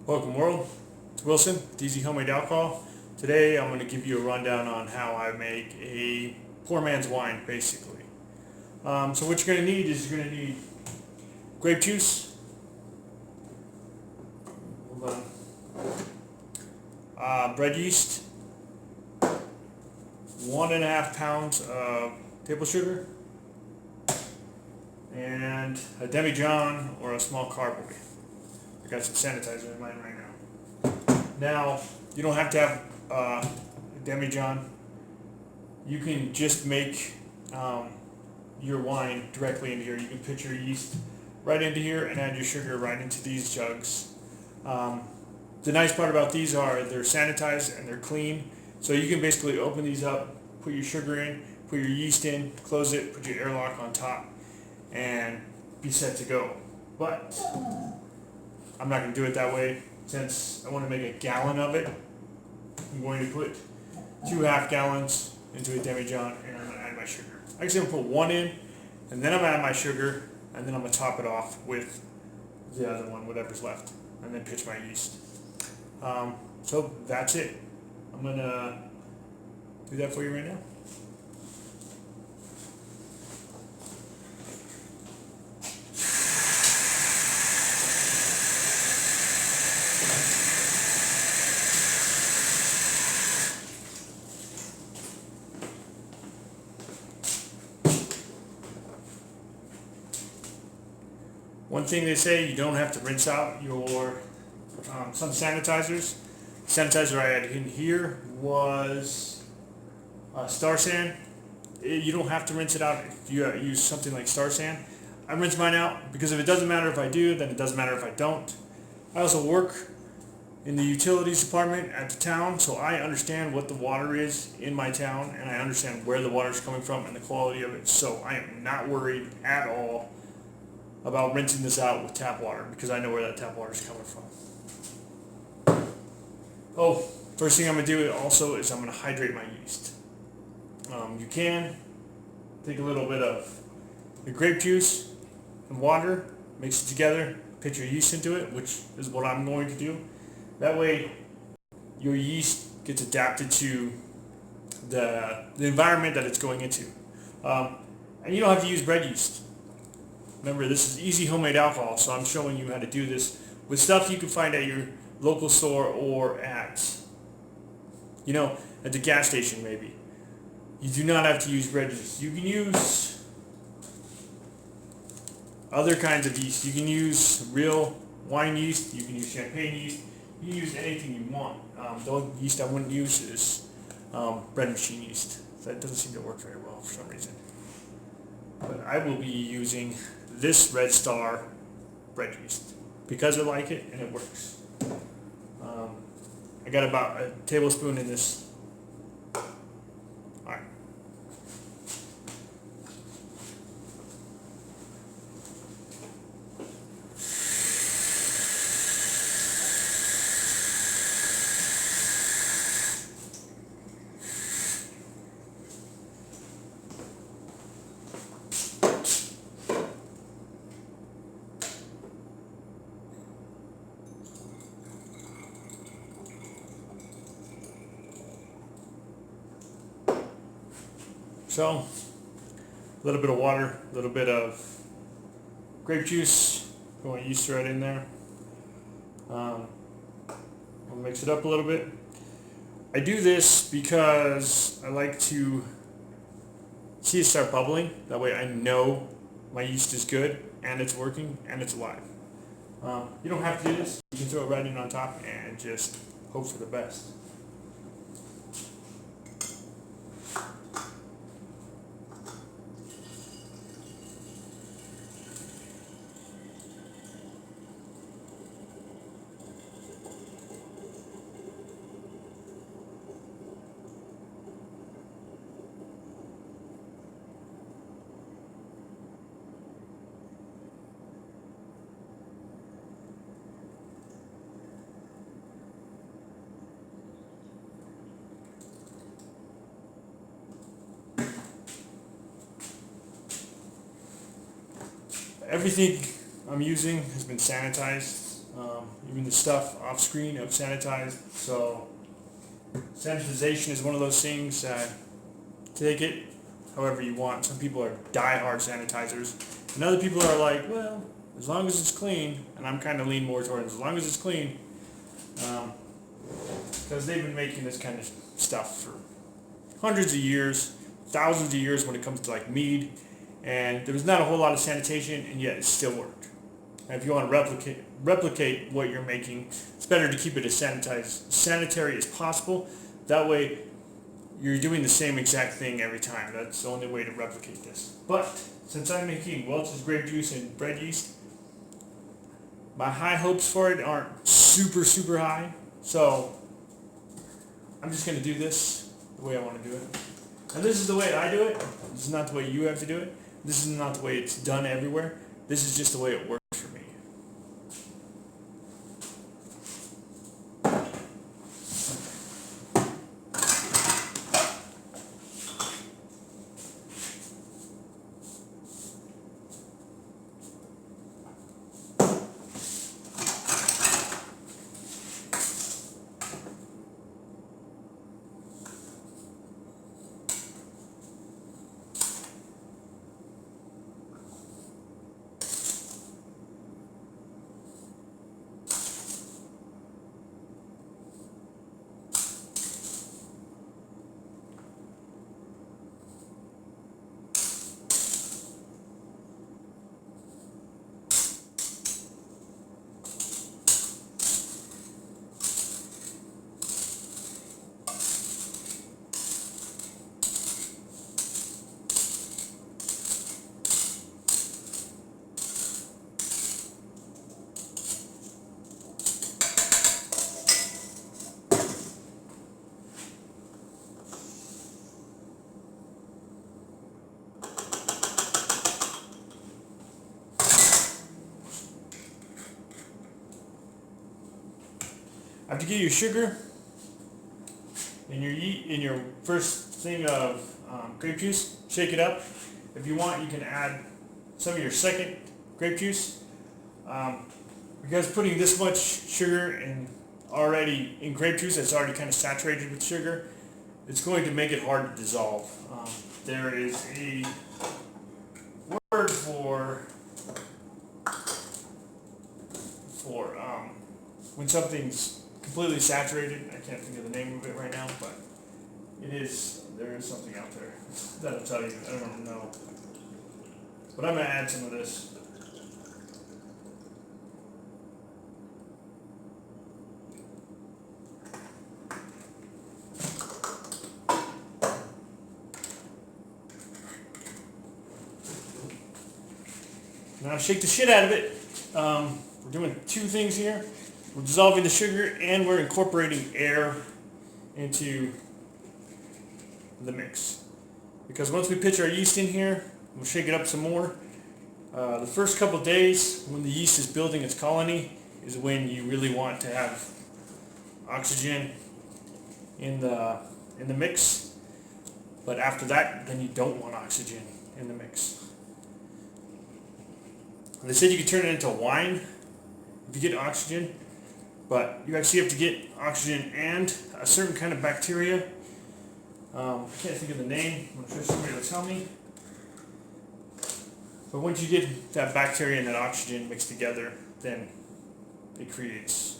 Welcome world, it's Wilson with Easy Homemade Alcohol. Today I'm going to give you a rundown on how I make a poor man's wine basically. So what you're going to need is you're going to need grape juice, hold on, bread yeast, 1.5 pounds of table sugar, and a demijohn or a small carboy. I got some sanitizer in mine right now. Now, you don't have to have a demijohn. You can just make your wine directly into here. You can put your yeast right into here and add your sugar right into these jugs. The nice part about these are they're sanitized and they're clean. So you can basically open these up, put your sugar in, put your yeast in, close it, put your airlock on top, and be set to go. But I'm not going to do it that way. Since I want to make a gallon of it, I'm going to put 2 half-gallons into a demijohn, and I'm going to add my sugar. Actually, I'm going to put 1 in, and then I'm going to add my sugar, and then I'm going to top it off with the other one, whatever's left, and then pitch my yeast. So that's it. I'm going to do that for you right now. One thing they say, you don't have to rinse out your some sanitizers. The sanitizer I had in here was Star San. You don't have to rinse it out if you use something like Star San. I rinse mine out because if it doesn't matter if I do, then it doesn't matter if I don't. I also work in the utilities department at the town, so I understand what the water is in my town, and I understand where the water is coming from and the quality of it. So I am not worried at all about rinsing this out with tap water because I know where that tap water is coming from. Oh, first thing I'm going to do also is I'm going to hydrate my yeast. You can take a little bit of your grape juice and water, mix it together, put your yeast into it, which is what I'm going to do. That way your yeast gets adapted to the environment that it's going into. And you don't have to use bread yeast. Remember, this is easy homemade alcohol, so I'm showing you how to do this with stuff you can find at your local store or at the gas station maybe. You do not have to use bread yeast. You can use other kinds of yeast. You can use real wine yeast. You can use champagne yeast. You can use anything you want. The only yeast I wouldn't use is bread machine yeast. That doesn't seem to work very well for some reason. But I will be using this Red Star bread yeast because I like it and it works. I got about a tablespoon in this. Alright. So, a little bit of water, a little bit of grape juice, put my yeast right in there. I'll mix it up a little bit. I do this because I like to see it start bubbling. That way I know my yeast is good and it's working and it's alive. You don't have to do this. You can throw it right in on top and just hope for the best. Everything I'm using has been sanitized Even the stuff off screen, I've sanitized. So sanitization is one of those things. Take it however you want. Some people are die-hard sanitizers, and other people are like, well, as long as it's clean. And I'm kind of lean more towards as long as it's clean, because they've been making this kind of stuff for hundreds of years, thousands of years when it comes to like mead, and there was not a whole lot of sanitation, and yet it still worked. And if you want to replicate what you're making, it's better to keep it as sanitary as possible. That way, you're doing the same exact thing every time. That's the only way to replicate this. But since I'm making Welch's grape juice and bread yeast, my high hopes for it aren't super, super high. So I'm just going to do this the way I want to do it. And this is the way I do it. This is not the way you have to do it. This is not the way it's done everywhere. This is just the way it works for me. After you get your sugar in your first thing of grape juice, shake it up. If you want, you can add some of your second grape juice. Because putting this much sugar already in grape juice that's already kind of saturated with sugar, it's going to make it hard to dissolve. There is a word for when something's completely saturated. I can't think of the name of it right now, but there is something out there that'll tell you. I don't know. But I'm going to add some of this. Now shake the shit out of it. We're doing two things here. We're dissolving the sugar and we're incorporating air into the mix. Because once we pitch our yeast in here, we'll shake it up some more. The first couple days when the yeast is building its colony is when you really want to have oxygen in the mix. But after that, then you don't want oxygen in the mix. They said you could turn it into wine if you get oxygen, but you actually have to get oxygen and a certain kind of bacteria. I can't think of the name. I'm sure somebody will tell me. But once you get that bacteria and that oxygen mixed together, then it creates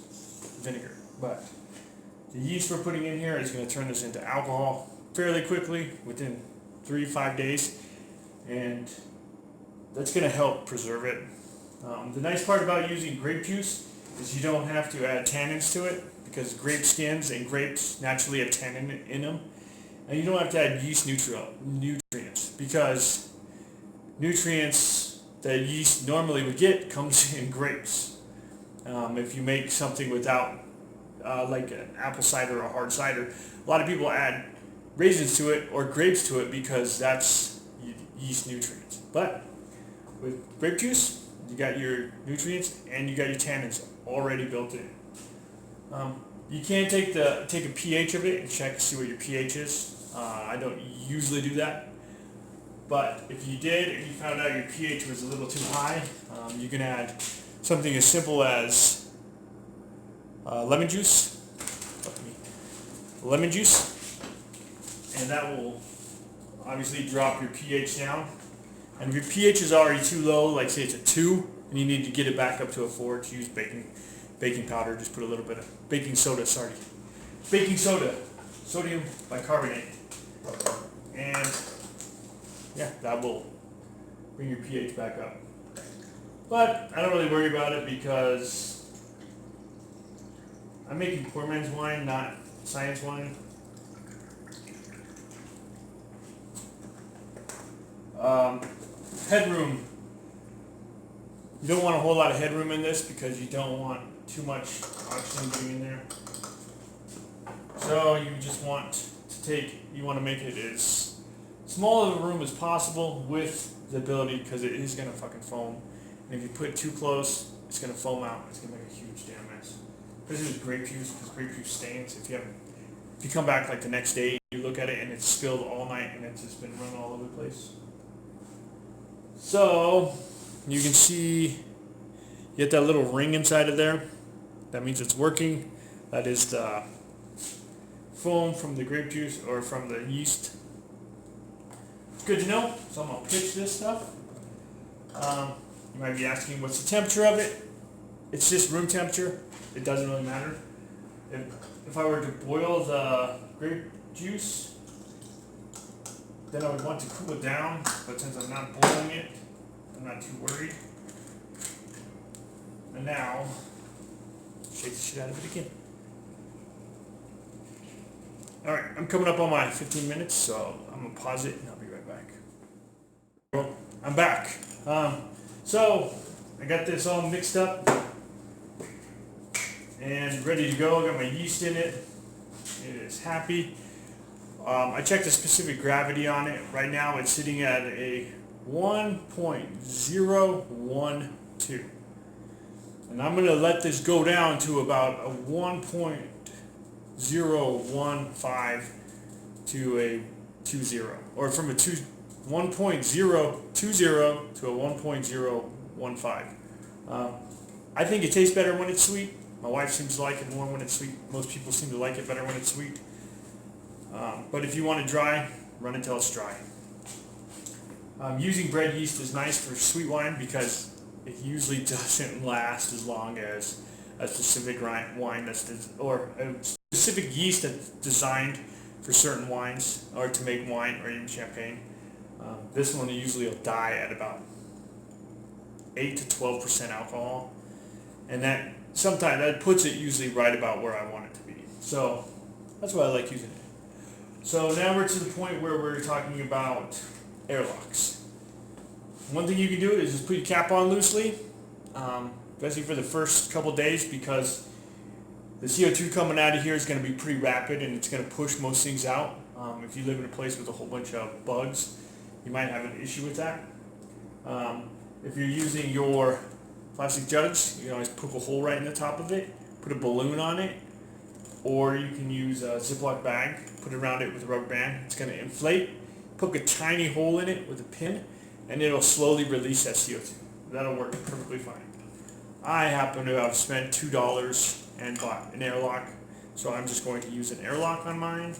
vinegar. But the yeast we're putting in here is going to turn this into alcohol fairly quickly, within 3 to 5 days, and that's going to help preserve it. The nice part about using grape juice is you don't have to add tannins to it, because grape skins and grapes naturally have tannin in them. And you don't have to add yeast nutrients, because nutrients that yeast normally would get comes in grapes. If you make something without, like an apple cider or hard cider, a lot of people add raisins to it or grapes to it because that's yeast nutrients. But with grape juice, you got your nutrients and you got your tannins already built in. You can take a pH of it and check to see what your pH is. I don't usually do that, but if you did and you found out your pH was a little too high, you can add something as simple as lemon juice, and that will obviously drop your pH down. And if your pH is already too low, like say it's a 2, and you need to get it back up to a 4, to use baking powder. Just put a little bit of baking soda, sodium bicarbonate, and yeah, that will bring your pH back up. But I don't really worry about it because I'm making poor man's wine, not science wine. Headroom. You don't want a whole lot of headroom in this because you don't want too much oxygen getting in there. So you just want to make it as small of a room as possible with the ability, because it is going to fucking foam. And if you put it too close, it's going to foam out. It's going to make a huge damn mess. This is grape juice, because grape juice stains. If you come back like the next day, you look at it and it's spilled all night and it's just been run all over the place. So you can see you get that little ring inside of there. That means it's working. That is the foam from the grape juice or from the yeast. It's good to know. So I'm going to pitch this stuff. You might be asking what's the temperature of it. It's just room temperature. It doesn't really matter. If I were to boil the grape juice, then I would want to cool it down, but since I'm not boiling it, I'm not too worried. And now, shake the shit out of it again. Alright, I'm coming up on my 15 minutes, so I'm going to pause it and I'll be right back. Well, I'm back. So, I got this all mixed up and ready to go. I got my yeast in it. It is happy. I checked the specific gravity on it. Right now it's sitting at a 1.012. And I'm going to let this go down to about a 1.015 to a 20. Or from a 1.020 to a 1.015. I think it tastes better when it's sweet. My wife seems to like it more when it's sweet. Most people seem to like it better when it's sweet. But if you want it dry, run it till it's dry. Using bread yeast is nice for sweet wine because it usually doesn't last as long as a specific wine or a specific yeast that's designed for certain wines or to make wine or even champagne. This one usually will die at about 8 to 12% alcohol, and that puts it usually right about where I want it to be. So that's why I like using it. So now we're to the point where we're talking about airlocks. One thing you can do is just put your cap on loosely, especially for the first couple days, because the CO2 coming out of here is going to be pretty rapid and it's going to push most things out. If you live in a place with a whole bunch of bugs, you might have an issue with that. If you're using your plastic jugs, you can always poke a hole right in the top of it, put a balloon on it, or you can use a Ziploc bag, put it around it with a rubber band. It's going to inflate, poke a tiny hole in it with a pin, and it'll slowly release that CO2. That'll work perfectly fine. I happen to have spent $2 and bought an airlock, so I'm just going to use an airlock on mine.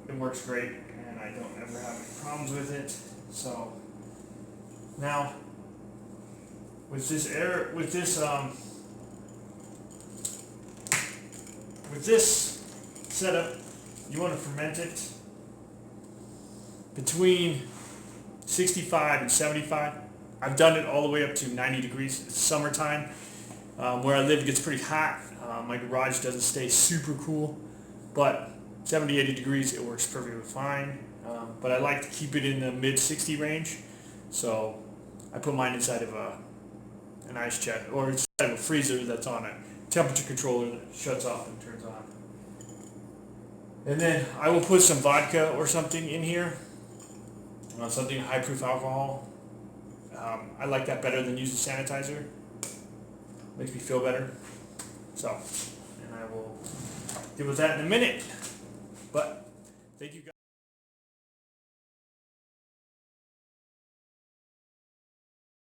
It works great, and I don't ever have any problems with it. So now, with this setup, you want to ferment it between 65 and 75. I've done it all the way up to 90 degrees. It's summertime. Where I live, it gets pretty hot. My garage doesn't stay super cool, but 70, 80 degrees, it works perfectly fine. But I like to keep it in the mid-60 range, so I put mine inside of an ice chest, or inside of a freezer that's on a temperature controller that shuts off and turns on. And then I will put some vodka or something in here, something high-proof alcohol. I like that better than using sanitizer. Makes me feel better. So, and I will deal with that in a minute. But thank you guys.